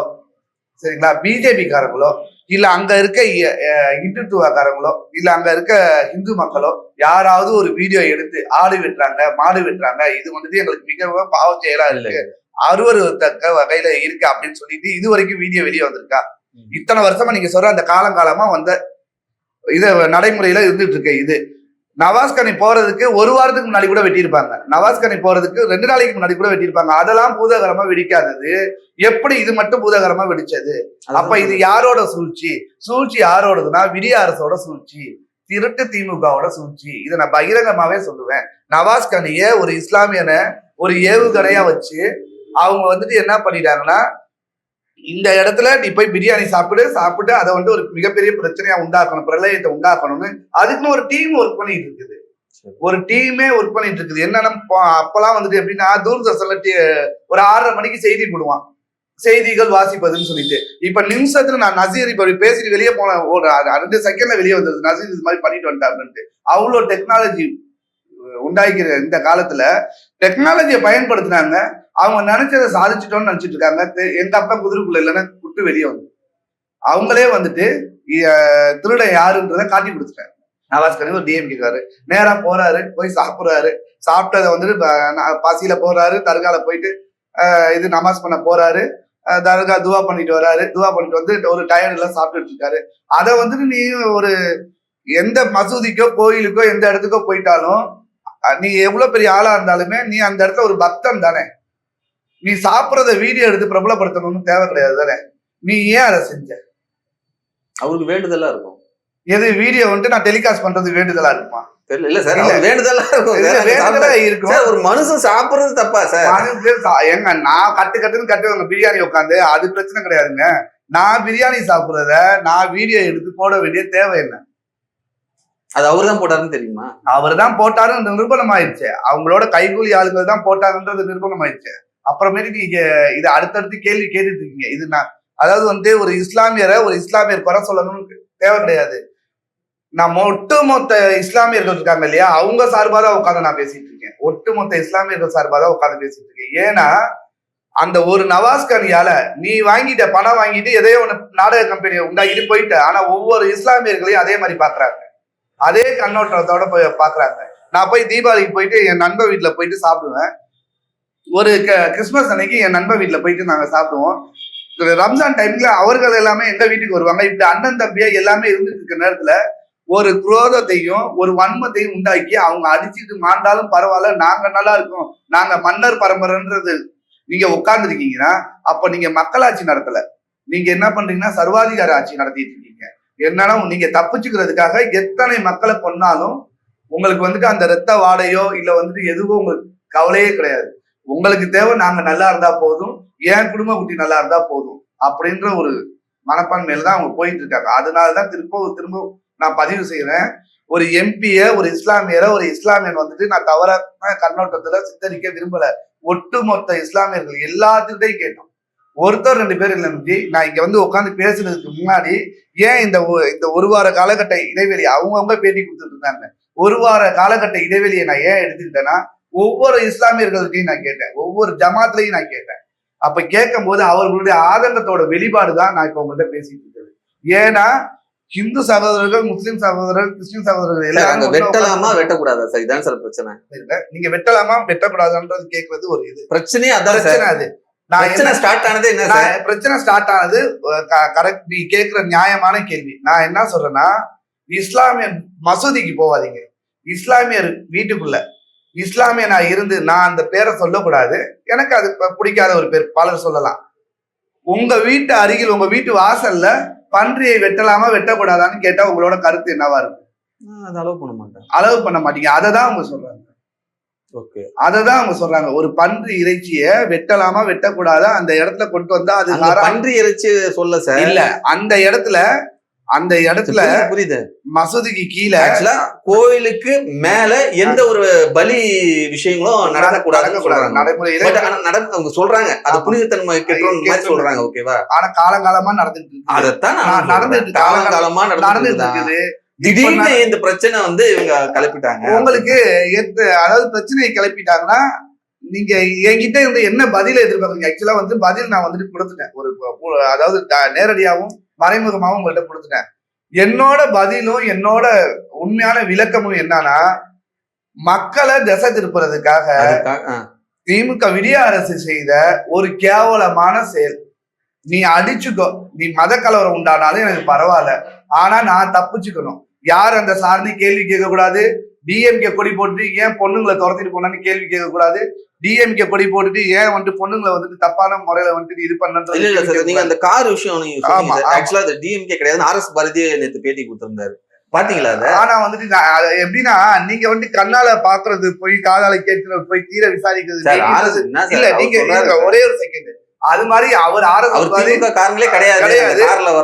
சரிங்களா, பிஜேபி காரங்களோ, இல்ல அங்க இருக்க இந்துத்துவக்காரங்களோ, இல்ல அங்க இருக்க இந்து மக்களோ யாராவது ஒரு வீடியோ எடுத்து ஆடு வெட்டுறாங்க, மாடு வெட்டுறாங்க, இது வந்துட்டு எங்களுக்கு மிகவும் பாவ செயலா இருக்கு, அருவருத்தக்க வகையில இருக்கு அப்படின்னு சொல்லிட்டு இது வரைக்கும் வீடியோ வெளியே வந்திருக்கா? இத்தனை வருஷமா நீங்க சொல்ற அந்த காலங்காலமா வந்த இத நடைமுறையில இருந்துட்டு இருக்கு. இது நவாஸ்கனி போறதுக்கு 1 வாரத்துக்கு முன்னாடி கூட வெட்டியிருப்பாங்க. நவாஸ்கனி போறதுக்கு 2 நாளைக்கு முன்னாடி கூட வெட்டியிருப்பாங்க. அதெல்லாம் பூதகரமா வெடிக்காதது எப்படி இது மட்டும் பூதகரமா வெடிச்சது? அப்ப இது யாரோட சூழ்ச்சி? சூழ்ச்சி யாரோடதுன்னா விடிய அரசோட சூழ்ச்சி, திருட்டு திமுகவோட சூழ்ச்சி. இதை நான் பகிரங்கமாவே சொல்லுவேன். நவாஸ்கனிய ஒரு இஸ்லாமியனை ஒரு ஏவுகணையா வச்சு அவங்க வந்துட்டு என்ன பண்ணிட்டாங்கன்னா, இந்த இடத்துல நீ போய் பிரியாணி சாப்பிட்டு அதை வந்து ஒரு மிகப்பெரிய பிரச்சனையா உண்டாக்கணும், பிரளயத்தை உண்டாக்கணும்னு அதுக்குன்னு ஒரு டீம் ஒர்க் பண்ணிட்டு இருக்குது. ஒரு டீமே ஒர்க் பண்ணிட்டு இருக்குது. என்னன்னா அப்பெல்லாம் வந்துட்டு எப்படின்னா தூர்தர்ஷன்ல ஒரு 6:30 மணிக்கு செய்தி போடுவான், செய்திகள் வாசிப்பதுன்னு சொல்லிட்டு. இப்ப நிமிஷத்துல நான் நசீர் இப்ப பேசிட்டு வெளியே போன ஒரு 2 செகண்ட்ல வெளியே வந்தது, நசீர் இது மாதிரி பண்ணிட்டு வந்துட்டாருன்ட்டு. அவ்வளோ டெக்னாலஜி உண்டாக்கிற இந்த காலத்துல டெக்னாலஜியை பயன்படுத்தினாங்க. அவங்க நினைச்சதை சாதிச்சிட்டோம்னு நினைச்சிட்டு இருக்காங்க. எங்க அப்பா குதிரைக்குள்ள இல்லைன்னா விட்டு வெளியே வந்து அவங்களே வந்துட்டு திருடன் யாருன்றத காட்டி கொடுத்துட்டாங்க. நவாஸ்கனி ஒரு டிஎம்கே காரு நேரா போறாரு, போய் சாப்பிடுறாரு, சாப்பிட்டதை வந்துட்டு பசியில போறாரு, தர்கால போயிட்டு இது நமாஸ் பண்ண போறாரு, தர்கா துவா பண்ணிட்டு வராரு, துவா பண்ணிட்டு வந்து ஒரு டயர்ட் எல்லாம் சாப்பிட்டுட்டு இருக்காரு. அதை வந்துட்டு நீ ஒரு எந்த மசூதிக்கோ கோயிலுக்கோ எந்த இடத்துக்கோ போயிட்டாலும் நீ எவ்வளவு பெரிய ஆளா இருந்தாலுமே நீ அந்த இடத்துல ஒரு பக்தன் தானே. நீ சாப்பிட்றத வீடியோ எடுத்து பிரபலப்படுத்தணும்னு தேவை கிடையாது தானே. நீ ஏன் அதை செஞ்ச? அவருக்கு வேண்டுதலா இருக்கும். எது வீடியோ வந்துட்டு நான் டெலிகாஸ்ட் பண்றது வேண்டுதலா இருக்குமா? இல்ல சார், வேண்டுதலா இருக்கும். ஒரு மனுஷன் சாப்பிடுறது தப்பா சார்? எங்க நான் கட்டுன்னு கட்டுவாங்க பிரியாணி உட்காந்து, அது பிரச்சனை கிடையாதுங்க. நான் பிரியாணி சாப்பிடுறத நான் வீடியோ எடுத்து போட வேண்டிய தேவை என்ன? அது அவரு தான் போட்டாருன்னு தெரியுமா? அவர் தான் போட்டாருன்னு நிரூபணம் ஆயிடுச்சு. அவங்களோட கைகூலி ஆளுங்கள் தான் போட்டாருன்றது நிரூபணம் ஆயிடுச்சு. அப்புறமேட்டு நீங்க இதை அடுத்தடுத்து கேள்வி கேட்டுட்டு இருக்கீங்க. இது நான் அதாவது வந்து ஒரு இஸ்லாமியர் குறை சொல்லணும்னு தேவை கிடையாது. நான் ஒட்டுமொத்த இஸ்லாமியர்கள் இருக்காங்க இல்லையா, அவங்க சார்பாக தான் உட்காந்து நான் பேசிட்டு இருக்கேன். ஒட்டுமொத்த இஸ்லாமியர்கள் சார்பாக தான் உட்காந்து பேசிட்டு இருக்கேன். ஏன்னா அந்த ஒரு நவாஸ்கனியால நீ வாங்கிட்ட பணம் வாங்கிட்டு எதையோ ஒன்று நாடக கம்பெனியை உண்டாக்கிட்டு போயிட்ட. ஆனா ஒவ்வொரு இஸ்லாமியர்களையும் அதே மாதிரி பாக்குறாங்க, அதே கண்ணோட்டத்தோட போய் பாக்குறாங்க. நான் போய் தீபாவளிக்கு போயிட்டு என் நண்பர் வீட்டுல போயிட்டு சாப்பிடுவேன். ஒரு கிறிஸ்துமஸ் அன்னைக்கு என் நண்பர் வீட்டுல போயிட்டு நாங்க சாப்பிடுவோம். ரம்ஜான் டைம்ல அவர்கள் எல்லாமே எங்க வீட்டுக்கு வருவாங்க. இப்படி அண்ணன் தம்பியா எல்லாமே இருந்துட்டு இருக்க நேரத்துல ஒரு குரோதத்தையும் ஒரு வன்மத்தையும் உண்டாக்கி அவங்க அடிச்சுட்டு மாண்டாலும் பரவாயில்ல, நாங்க நல்லா இருக்கோம், நாங்க மன்னர் பரம்பரைன்றது நீங்க உட்கார்ந்துருக்கீங்கன்னா அப்ப நீங்க மக்களாட்சி நடத்தல. நீங்க என்ன பண்றீங்கன்னா சர்வாதிகார ஆட்சி நடத்திட்டு இருக்கீங்க. என்னன்னா நீங்க தப்பிச்சுக்கிறதுக்காக எத்தனை மக்களை கொன்னாலும் உங்களுக்கு வந்துட்டு அந்த ரத்த வாடையோ இல்ல வந்துட்டு எதுவோ உங்களுக்கு கவலையே கிடையாது. உங்களுக்கு தேவை நாங்க நல்லா இருந்தா போதும், என் குடும்ப குட்டி நல்லா இருந்தா போதும் அப்படின்ற ஒரு மனப்பான்மையில தான் அவங்க போயிட்டு இருக்காங்க. அதனாலதான் திரும்ப நான் பதிவு செய்யறேன். ஒரு எம்பிய ஒரு இஸ்லாமியரை ஒரு இஸ்லாமியன் வந்துட்டு நான் தவறான கண்ணோட்டத்துல சித்தரிக்க விரும்பல. ஒட்டுமொத்த இஸ்லாமியர்கள் எல்லாத்துக்கிட்டையும் கேட்டோம். ஒருத்தர் 2 பேர் இல்லை. நான் இங்க வந்து உட்காந்து பேசுறதுக்கு முன்னாடி ஏன் இந்த ஒரு வார காலகட்ட இடைவெளி அவங்கவுங்க பேட்டி கொடுத்துட்டு இருந்தாங்க. ஒரு வார காலகட்ட இடைவெளியை நான் ஏன் எடுத்துக்கிட்டேன்னா, ஒவ்வொரு இஸ்லாமியர்கள்ட்டையும் நான் கேட்டேன், ஒவ்வொரு ஜமாத்லையும் நான் கேட்டேன். அப்ப கேட்கும் போது அவர்களுடைய ஆதங்கத்தோட வெளிப்பாடு தான் நான் இப்ப உங்கள்கிட்ட பேசிட்டு இருக்கிறது. ஏன்னா ஹிந்து சகோதரர்கள், முஸ்லிம் சகோதரர்கள், கிறிஸ்டின் சகோதரர்கள் எல்லாரும் வெட்டலாமா வெட்டக்கூடாதா சார்? இதான் சார் பிரச்சனை. நீங்க வெட்டலாமா வெட்டக்கூடாதான்றது கேட்கறது ஒரு இது பிரச்சனையே அதான் பிரச்சனை. அது பிரச்சனை ஸ்டார்ட் ஆனது என்ன சார்? பிரச்சனை ஸ்டார்ட் ஆனது கரெக்ட். நீ கேட்கிற நியாயமான கேள்வி. நான் என்ன சொல்றேன்னா, இஸ்லாமியன் மசூதிக்கு போவாதீங்க. இஸ்லாமியர் வீட்டுக்குள்ள இஸ்லாமியனா இருந்து நான் அந்த பேரை சொல்லக்கூடாது. எனக்கு அது பிடிக்காத ஒரு பேர், பலர் சொல்லலாம். உங்க வீட்டு அருகில் உங்க வீட்டு வாசல்ல பன்றியை வெட்டலாமா வெட்டக்கூடாதான்னு கேட்டா உங்களோட கருத்து என்னவா இருக்கு? அலோவ் பண்ண மாட்டேன். அலோவ் பண்ண மாட்டீங்க. அததான் அவங்க சொல்றாங்க. ஓகே, அததான் அவங்க சொல்றாங்க. ஒரு பன்றி இறைச்சிய வெட்டலாமா வெட்டக்கூடாதா அந்த இடத்துல கொண்டு வந்தா அது பன்றி இறைச்சி சொல்ல சார் இல்ல. அந்த இடத்துல புரியுது. மசூதிக்கு கீழே கோயிலுக்கு மேல எந்த ஒரு பலி விஷயங்களும் நடக்கக்கூடாது நடைமுறையில அவங்க சொல்றாங்க. அது புனிதத்தன்மை சொல்றாங்க. ஓகேவா? ஆனா காலங்காலமா நடந்துட்டு இருக்கு. அதைத்தான் காலங்காலமா நடந்துட்டு இருக்குது. திடீர்னு இந்த பிரச்சனை வந்து இவங்க கிளப்பிட்டாங்க. உங்களுக்கு அதாவது பிரச்சனையை கிளப்பிட்டாங்கன்னா நீங்க என்கிட்ட இருந்து என்ன பதில எதிர்பார்க்குறீங்க? ஆக்சுவலா வந்து பதில் நான் வந்துட்டு கொடுத்துட்டேன். அதாவது நேரடியாகவும் மறைமுகமாகவும் உங்கள்கிட்ட கொடுத்துட்டேன். என்னோட பதிலும் என்னோட உண்மையான விளக்கமும் என்னன்னா, மக்களை திசை திருப்புறதுக்காக திமுக விடிய அரசு செய்த ஒரு கேவலமான செயல். நீ அடிச்சுக்கோ, நீ மத கலவரம் உண்டானாலும் எனக்கு பரவாயில்ல, ஆனா நான் தப்பிச்சுக்கணும். யார் அந்த சார்னு கேள்வி கேட்க கூடாது. டிஎம்கே கொடி போட்டுட்டு ஏன் பொண்ணுங்களை துரத்திட்டு போனான்னு கேள்வி கேட்க கூடாது. டிஎம்கே கொடி போட்டுட்டு ஏன் வந்துட்டு பொண்ணுங்களை வந்துட்டு தப்பான முறையில வந்துட்டு இது பண்ணது. இல்ல நீங்க அந்த கார் விஷயம் நீங்க ஆக்சுவலா அது டிஎம்கே கிடையாது. ஆர்எஸ் பாரதி நேத்து பேட்டி கொடுத்திருந்தாரு, பாத்தீங்களா? ஆனா வந்துட்டு எப்படின்னா, நீங்க வந்துட்டு கண்ணால பாக்குறது போய் காதால கேட்கறது போய் தீர விசாரிக்கிறது இல்ல. நீங்க ஒரே ஒரு செகண்ட், அது மாதிரி அவர் காரணங்களே கிடையாது.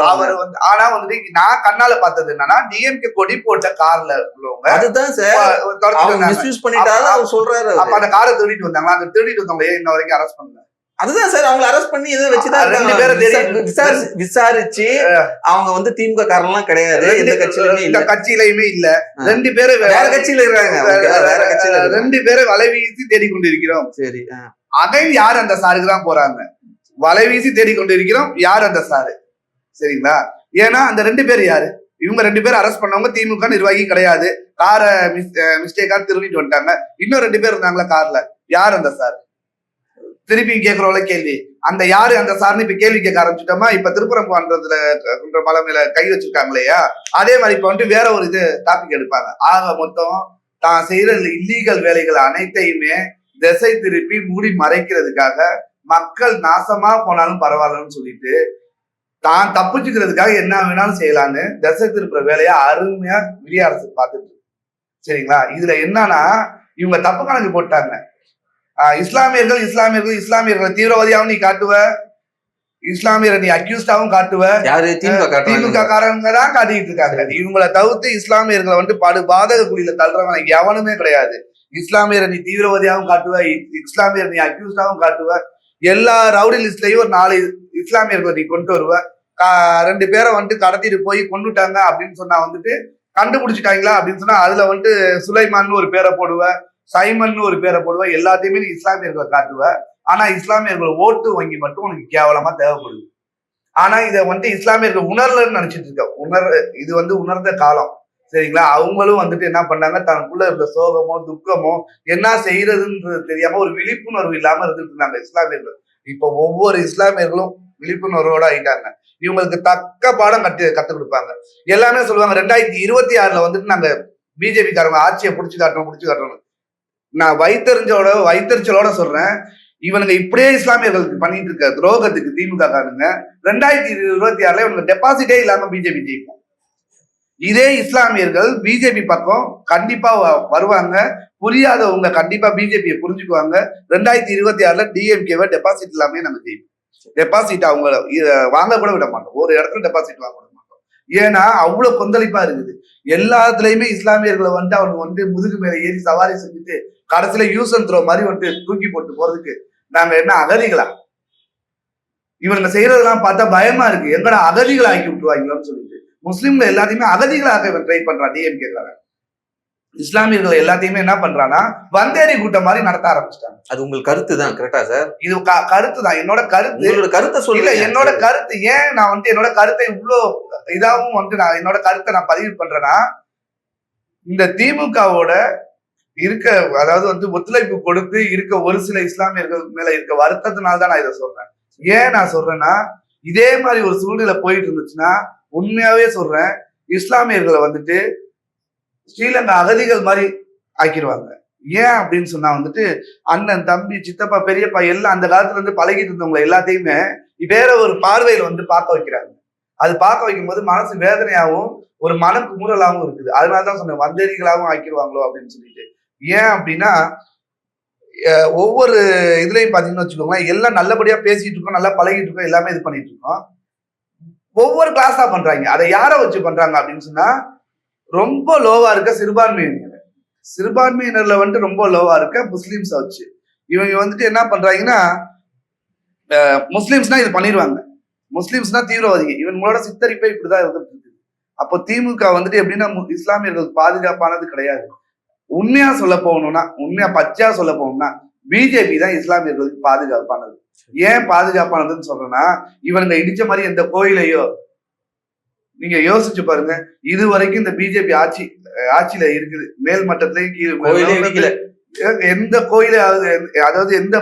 அவர் வந்து ஆனா வந்துட்டு நான் கண்ணால பார்த்தது என்னன்னா, டிஎம்கே கொடி போட்ட கார்ல உள்ளவங்க அதுதான் சார் மிஸ்யூஸ் பண்ணிட்டாரு அவர் சொல்றாரு. அப்ப அந்த காரை திருடிட்டு வந்தாங்க. அந்த திருடிட்டு வந்தவங்க இன்ன வரைக்கும் அரெஸ்ட் பண்ணல. அதுதான் சார், அவங்க அரெஸ்ட் பண்ணி இதை வச்சுதான் 2 பேரை விசாரிச்சு அவங்க வந்து திமுக காரணம் கிடையாது, எந்த கட்சியிலுமே இந்த கட்சியிலயுமே இல்ல. 2 பேரும் வேற கட்சியில இருக்காங்க. வேற கட்சியில 2 பேரை வலை வீசி தேடிக்கொண்டிருக்கிறோம். சரி, அகைன் யார் அந்த சாருக்கு தான் போறாங்க. வலை வீசி தேடிக்கொண்டிருக்கிறோம். யார் அந்த சாரு? சரிங்களா? ஏன்னா அந்த 2 பேர் யாரு? இவங்க 2 பேர் அரெஸ்ட் பண்ணவங்க திமுக நிர்வாகி கிடையாது. காரை மிஸ்டேக்கா திருடிட்டு வந்துட்டாங்க. இன்னும் 2 பேர் இருந்தாங்களா கார்ல. யார் அந்த சார்? திருப்பி கேட்கறவங்கள கேள்வி, அந்த யாரு அந்த சார்னு இப்ப கேள்வி கேட்க ஆரம்பிச்சுட்டோமா? இப்ப திருப்பரங்குன்றத்துல மலை மேல கை வச்சிருக்காங்களையா, அதே மாதிரி இப்ப வந்துட்டு வேற ஒரு இது டாபிக் எடுப்பாங்க. ஆக மொத்தம் தான் செய்யற இல்லீகல் வேலைகள் அனைத்தையுமே திசை திருப்பி மூடி மறைக்கிறதுக்காக மக்கள் நாசமா போனாலும் பரவாயில்லன்னு சொல்லிட்டு தான் தப்பிச்சுக்கிறதுக்காக என்ன வேணாலும் செய்யலான்னு திசை திருப்புற வேலையை அருமையா விடிய அரசு பார்த்துட்டு. சரிங்களா? இதுல என்னன்னா, இவங்க தப்பு கணக்கு போட்டாங்க. இஸ்லாமியர்களை தீவிரவாதியாகவும் நீ காட்டுவ, இஸ்லாமியரை நீ அக்யூஸ்டாவும் காட்டுவ. திமுக காரங்க தான் காட்டிட்டு இருக்காங்க. இவங்களை தவிர்த்து இஸ்லாமியர்களை வந்து படு பாதக குழியில தள்ளுறவங்க எவனுமே கிடையாது. இஸ்லாமியரை நீ தீவிரவாதியாகவும் காட்டுவ, இஸ்லாமியரை நீ அக்யூஸ்டாவும் காட்டுவ. எல்லா ரவுடி லிஸ்ட்லயும் ஒரு 4 இஸ்லாமியர்களை நீ கொண்டு வருவ. 2 பேரை வந்துட்டு கடத்திட்டு போய் கொண்டுட்டாங்க அப்படின்னு சொன்னா வந்துட்டு கண்டுபிடிச்சிட்டாங்களா அப்படின்னு சொன்னா அதுல வந்துட்டு சுலைமான்னு ஒரு பேரை போடுவ, சைமன் ஒரு பேரை போடுவ. எல்லாத்தையுமே நீ இஸ்லாமியர்களை காட்டுவ. ஆனா இஸ்லாமியர்கள் ஓட்டு வங்கி மட்டும் உனக்கு கேவலமா தேவைப்படுது. ஆனா இதை வந்துட்டு இஸ்லாமியர்கள் உணர்லன்னு நினைச்சிட்டு இருக்க. இது வந்து உணர்ந்த காலம். சரிங்களா? அவங்களும் வந்துட்டு என்ன பண்ணாங்க, தனக்குள்ள இருந்த சோகமோ துக்கமோ என்ன செய்யறதுன்றது தெரியாம ஒரு விழிப்புணர்வு இல்லாம இருந்துட்டு இருந்தாங்க இஸ்லாமியர்கள். இப்ப ஒவ்வொரு இஸ்லாமியர்களும் விழிப்புணர்வோட ஆயிட்டாங்க. இவங்களுக்கு தக்க பாடம் கத்து கொடுப்பாங்க. எல்லாமே சொல்லுவாங்க 2026 வந்துட்டு நாங்க பிஜேபி காரங்க ஆட்சியை புடிச்சு காட்டணும். நான் வைத்தறிச்சலோட சொல்றேன், இவனுங்க இப்படியே இஸ்லாமியர்களுக்கு பண்ணிட்டு இருக்க துரோகத்துக்கு திமுக காரங்க 2026 இவனுக்கு டெபாசிட்டே இல்லாம பிஜேபி ஜெயிப்போம். இதே இஸ்லாமியர்கள் பிஜேபி பக்கம் கண்டிப்பா வருவாங்க. புரியாதவங்க கண்டிப்பா பிஜேபியை புரிஞ்சுக்குவாங்க. 2026 டிஎம்கேவை டெபாசிட் இல்லாம நம்ம ஜெயிப்போம். டெபாசிட் அவங்க வாங்க கூட விட மாட்டோம். ஒரு இடத்துல டெபாசிட் வாங்க விட மாட்டோம். ஏன்னா அவ்வளவு கொந்தளிப்பா இருக்குது. எல்லாத்துலயுமே இஸ்லாமியர்களை அவங்க முதுகு மேல ஏறி சவாரி செஞ்சுட்டு கடைசியில யூஸ் அண்ட் த்ரோ மாதிரி தூக்கி போட்டு போறதுக்கு நாங்க என்ன அகதிகளா? இவங்க செய்யறதெல்லாம் பார்த்தா பயமா இருக்கு. எங்கடா அகதிகளை ஆக்கி விட்டுருவாங்களோன்னு சொல்லிட்டு முஸ்லிம்ல எல்லாத்தையுமே அகதிகளாக இவன் ட்ரை பண்றான் டிஎம்கே. இஸ்லாமியர்கள் எல்லாத்தையுமே என்ன பண்றான்னா வந்தேரி கூட்டம் மாதிரி நடத்த ஆரம்பிச்சிட்டாங்க. அது உங்கள் கருத்து தான் கரெக்டா சார்? இது கருத்து தான். என்னோட கருத்து. கருத்தை சொல்ல என்னோட கருத்து. ஏன் நான் என்னோட கருத்தை இவ்வளோ இதாவும் நான் என்னோட கருத்தை நான் பதிவு பண்றேன்னா, இந்த திமுகவோட இருக்க அதாவது ஒத்துழைப்பு கொடுத்து இருக்க ஒரு சில இஸ்லாமியர்கள் மேல இருக்க வருத்தத்தினால்தான் நான் இதை சொல்றேன். ஏன் நான் சொல்றேன்னா, இதே மாதிரி ஒரு சூழ்நிலை போயிட்டு இருந்துச்சுன்னா உண்மையாவே சொல்றேன், இஸ்லாமியர்களை ஸ்ரீலங்கா அகதிகள் மாதிரி ஆக்கிடுவாங்க. ஏன் அப்படின்னு சொன்னா அண்ணன், தம்பி, சித்தப்பா, பெரியப்பா எல்லாம் அந்த காலத்துல இருந்து பழகிட்டு இருந்தவங்க எல்லாத்தையுமே வேற ஒரு பார்வையில பார்க்க வைக்கிறாங்க. அது பார்க்க வைக்கும் போது மனசு வேதனையாகவும் ஒரு மனக்கு மூறலாகவும் இருக்குது. அதனாலதான் சொன்னேன் வந்தேரிகளாகவும் ஆக்கிடுவாங்களோ அப்படின்னு சொல்லிட்டு. ஏன் அப்படின்னா ஒவ்வொரு இதுலயும் பாத்தீங்கன்னு வச்சுக்கோங்களேன், எல்லாம் நல்லபடியா பேசிட்டு இருக்கோம், நல்லா பழகிட்டு இருக்கோம், எல்லாமே இது பண்ணிட்டு இருக்கோம். ஒவ்வொரு கிளாஸா பண்றாங்க. அதை யார வச்சு பண்றாங்க அப்படின்னு சொன்னா, ரொம்ப லோவா இருக்க சிறுபான்மையினர்ல ரொம்ப லோவா இருக்க முஸ்லிம்ஸ வச்சு இவங்க என்ன பண்றாங்கன்னா, முஸ்லிம்ஸ்னா இது பண்ணிடுவாங்க. முஸ்லிம்ஸ்னா தீவிரவாதிங்க. இவங்களோட சித்தரிப்பே இப்படிதான் இருந்துட்டு இருக்கு. அப்போ திமுக எப்படின்னா இஸ்லாமியர்கள் பாதுகாப்பானது கிடையாது. உண்மையா சொல்ல போகணும்னா, உண்மையா பச்சையா சொல்ல போகணும்னா, பிஜேபி தான் இஸ்லாமியர்களுக்கு பாதுகாப்பானது. ஏன் பாதுகாப்பானதுன்னு சொல்றேன்னா, இவனுங்க இடிச்ச மாதிரி எந்த கோயிலையோ நீங்க யோசிச்சு பாருங்க. இது வரைக்கும் இந்த பிஜேபி ஆட்சியில இருக்குது. மேல் மட்டத்திலையும் கீழே எந்த கோயிலையாவது, அதாவது எந்த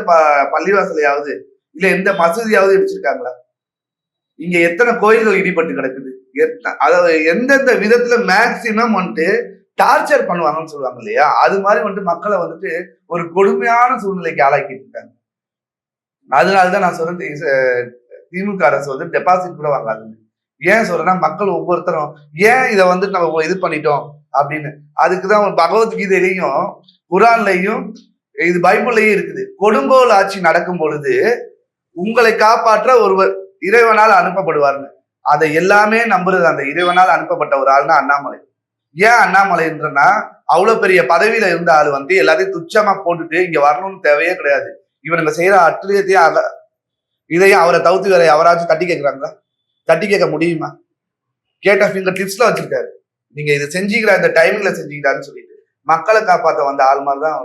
பள்ளிவாசலையாவது இல்ல எந்த மசூதியாவது இடிச்சிருக்காங்களா? இங்க எத்தனை கோயில்கள் இடிபட்டு கிடக்குது. அதாவது எந்தெந்த விதத்துல மேக்சிமம் டார்ச்சர் பண்ணுவாங்கன்னு சொல்லுவாங்க இல்லையா, அது மாதிரி மக்களை ஒரு கொடுமையான சூழ்நிலைக்கு ஆளாக்கிட்டு இருக்காங்க. அதனாலதான் நான் சொல்றேன், திமுக அரசு டெபாசிட் கூட வாங்காதுங்க. ஏன் சொல்றேன்னா, மக்கள் ஒவ்வொருத்தரும் ஏன் இதை நம்ம இது பண்ணிட்டோம் அப்படின்னு. அதுக்குதான் பகவத்கீதையிலையும் குரான்லையும் இது பைபிள்லயும் இருக்குது. கொடுங்கோல் ஆட்சி நடக்கும் பொழுது உங்களை காப்பாற்ற ஒருவர் இறைவனால் அனுப்பப்படுவார்னு. அதை எல்லாமே நம்புறது அந்த இறைவனால் அனுப்பப்பட்ட ஒரு ஆள்னா அண்ணாமலை. ஏன் அண்ணாமலைன்றன்னா, அவ்வளவு பெரிய பதவியில இருந்த ஆள் எல்லாத்தையும் துச்சமா போட்டுட்டு இங்க வரணும்னு தேவையே கிடையாது. இவனுங்க செய்யற அட்டுழியத்தையும் இதையும் அவரை தவிர்த்து வேற அவராச்சும் தட்டி கேட்கிறாங்களா? தட்டி கேட்க முடியுமா? கேட்ட ஃபிங்கர் டிப்ஸ்ல வச்சிருக்காரு. நீங்க இதை செஞ்சீங்களா, இந்த டைமிங்ல செஞ்சீங்களான்னு சொல்லிட்டு மக்களை காப்பாற்ற வந்த ஆள் மாதிரிதான்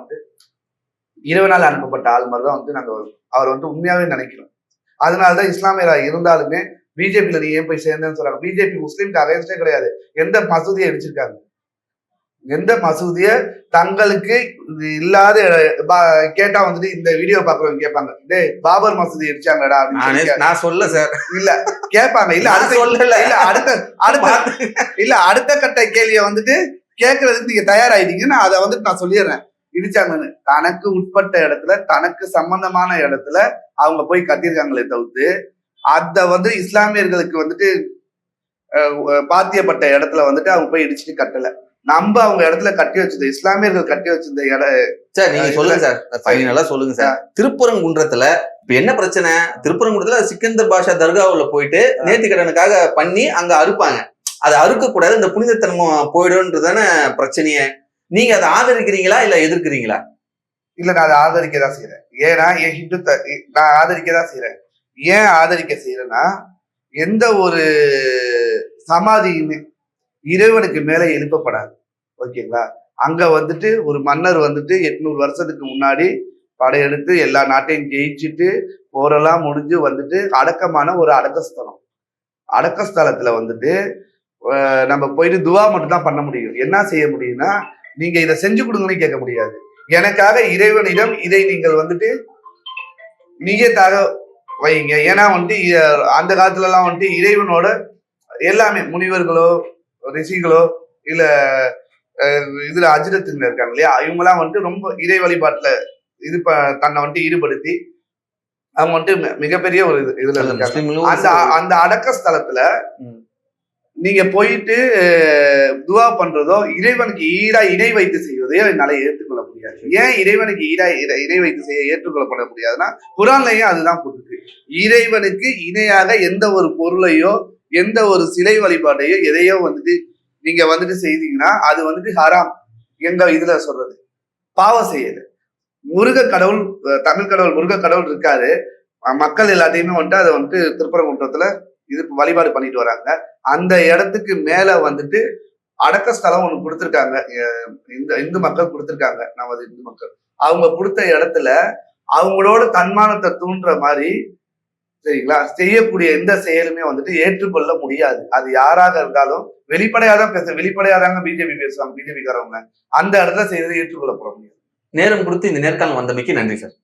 இறைவனால் அனுப்பப்பட்ட ஆள் மாதிரிதான் நாங்க அவர் உண்மையாவே நினைக்கிறோம். அதனாலதான் இஸ்லாமியரா இருந்தாலுமே பிஜேபியில நீ ஏன் போய் சேர்ந்தேன்னு சொல்றாங்க. பிஜேபி முஸ்லீம்க்கு அகைன்ஸ்டே கிடையாது. எந்த மசூதியை அடிச்சிருக்காங்க? எந்த மசூதிய தங்களுக்கு இல்லாத கேட்டா இந்த வீடியோ பாக்குறவங்க கேட்பாங்க, டேய் பாபர் மசூதி அடிச்சாங்கடா அப்படின்னு. நான் சொல்ல சார், இல்ல கேட்பாங்க. இல்ல அடுத்த கட்ட கேள்விய கேட்கறதுக்கு நீங்க தயாராயிட்டீங்கன்னா அதை நான் சொல்லிடுறேன். இடிச்சாங்கன்னு தனக்கு உட்பட்ட இடத்துல, தனக்கு சம்பந்தமான இடத்துல அவங்க போய் கட்டியிருக்காங்களே தவிர்த்து அத இஸ்லாமியர்களுக்கு பாத்தியப்பட்ட இடத்துல அவங்க போய் இடிச்சுட்டு கட்டல. நம்ம அவங்க இடத்துல கட்டி வச்சது, இஸ்லாமியர்கள் கட்டி வச்சிருந்த இடம். சார் நீங்க சொல்லுங்க சார், ஃபைனலா சொல்லுங்க சார். திருப்பரங்குன்றத்துல இப்ப என்ன பிரச்சனை? திருப்பரங்குன்றத்துல சிக்கந்தர் பாஷா தர்காவுல போயிட்டு நேர்த்திக்கடனுக்காக பண்ணி அங்க அறுப்பாங்க. அதை அறுக்க கூடாது, இந்த புனிதத்தன்மம் போயிடும்ன்றதான பிரச்சனையே. நீங்க அதை ஆதரிக்கிறீங்களா இல்ல எதிர்க்கிறீங்களா? இல்ல, நான் அதை ஆதரிக்கதான் செய்யறேன். ஏன்னா என் ஹிந்துத்தை நான் ஆதரிக்கதான் செய்யறேன். ஏன் ஆதரிக்க செய்யறேன்னா, எந்த ஒரு சமாதியுமே இறைவனுக்கு மேல எழுப்பப்படாது. ஓகேங்களா? அங்க ஒரு மன்னர் 800 வருஷத்துக்கு முன்னாடி படையெடுத்து எல்லா நாட்டையும் ஜெயிச்சுட்டு போரெல்லாம் முடிஞ்சு அடக்கமான ஒரு அடக்கஸ்தலம். அடக்கஸ்தலத்துல நம்ம போயிட்டு துவா மட்டும் தான் பண்ண முடியும். என்ன செய்ய முடியும்னா, நீங்க இதை செஞ்சு கொடுங்கன்னு கேட்க முடியாது. எனக்காக இறைவனிடம் இதை நீங்கள் நியத்தாக வைங்க. ஏன்னா அந்த காலத்துல எல்லாம் இறைவனோட எல்லாமே முனிவர்களோ ரிஷிகளோ இல்ல இதுல அஜிரத்துங்க இருக்காங்க இல்லையா, இவங்க எல்லாம் ரொம்ப இறை வழிபாட்டுல தன்னை ஈடுபடுத்தி அவங்க மிகப்பெரிய ஒரு இதுல இருக்காங்க. அந்த அடக்க ஸ்தலத்துல நீங்க போயிட்டு துவா பண்றதோ இறைவனுக்கு ஈடா இணை வைத்து செய்வதையோ என்னால ஏற்றுக்கொள்ள முடியாது. ஏன் இறைவனுக்கு ஈடா இணை வைத்து செய்ய ஏற்றுக்கொள்ளப்பட முடியாதுன்னா குரான்லயும் அதுதான் போட்டுருக்கு. இறைவனுக்கு இணையாக எந்த ஒரு பொருளையோ எந்த ஒரு சிலை வழிபாட்டையோ எதையோ வந்துட்டு நீங்க வந்துட்டு செய்தீங்கன்னா அது வந்துட்டு ஹராம். எங்க இதுல சொல்றது பாவ செய்யுது. முருக கடவுள், தமிழ் கடவுள் முருக கடவுள் இருக்காரு. மக்கள் எல்லாத்தையுமே வந்துட்டு அதை வந்துட்டு திருப்பரங்குன்றத்துல இது வழிபாடு பண்ணிட்டு வராங்க. அந்த இடத்துக்கு மேல வந்துட்டு அடக்க ஸ்தலம் ஒண்ணு கொடுத்துருக்காங்க. இந்த இந்து மக்கள் கொடுத்துருக்காங்க. நமது இந்து மக்கள் அவங்க கொடுத்த இடத்துல அவங்களோட தன்மானத்தை தூண்டுற மாதிரி சரிங்களா செய்யக்கூடிய எந்த செயலுமே வந்துட்டு ஏற்றுக்கொள்ள முடியாது. அது யாராக இருந்தாலும் வெளிப்படையாதான் வெளிப்படையாதாங்க பிஜேபி பேசுவாங்க. பிஜேபி காரவங்க அந்த இடத்துல செய்யறது ஏற்றுக்கொள்ளப்பட முடியாது. நேரம் கொடுத்து இந்த நேர்காணல் வந்தமைக்கு நன்றி சார்.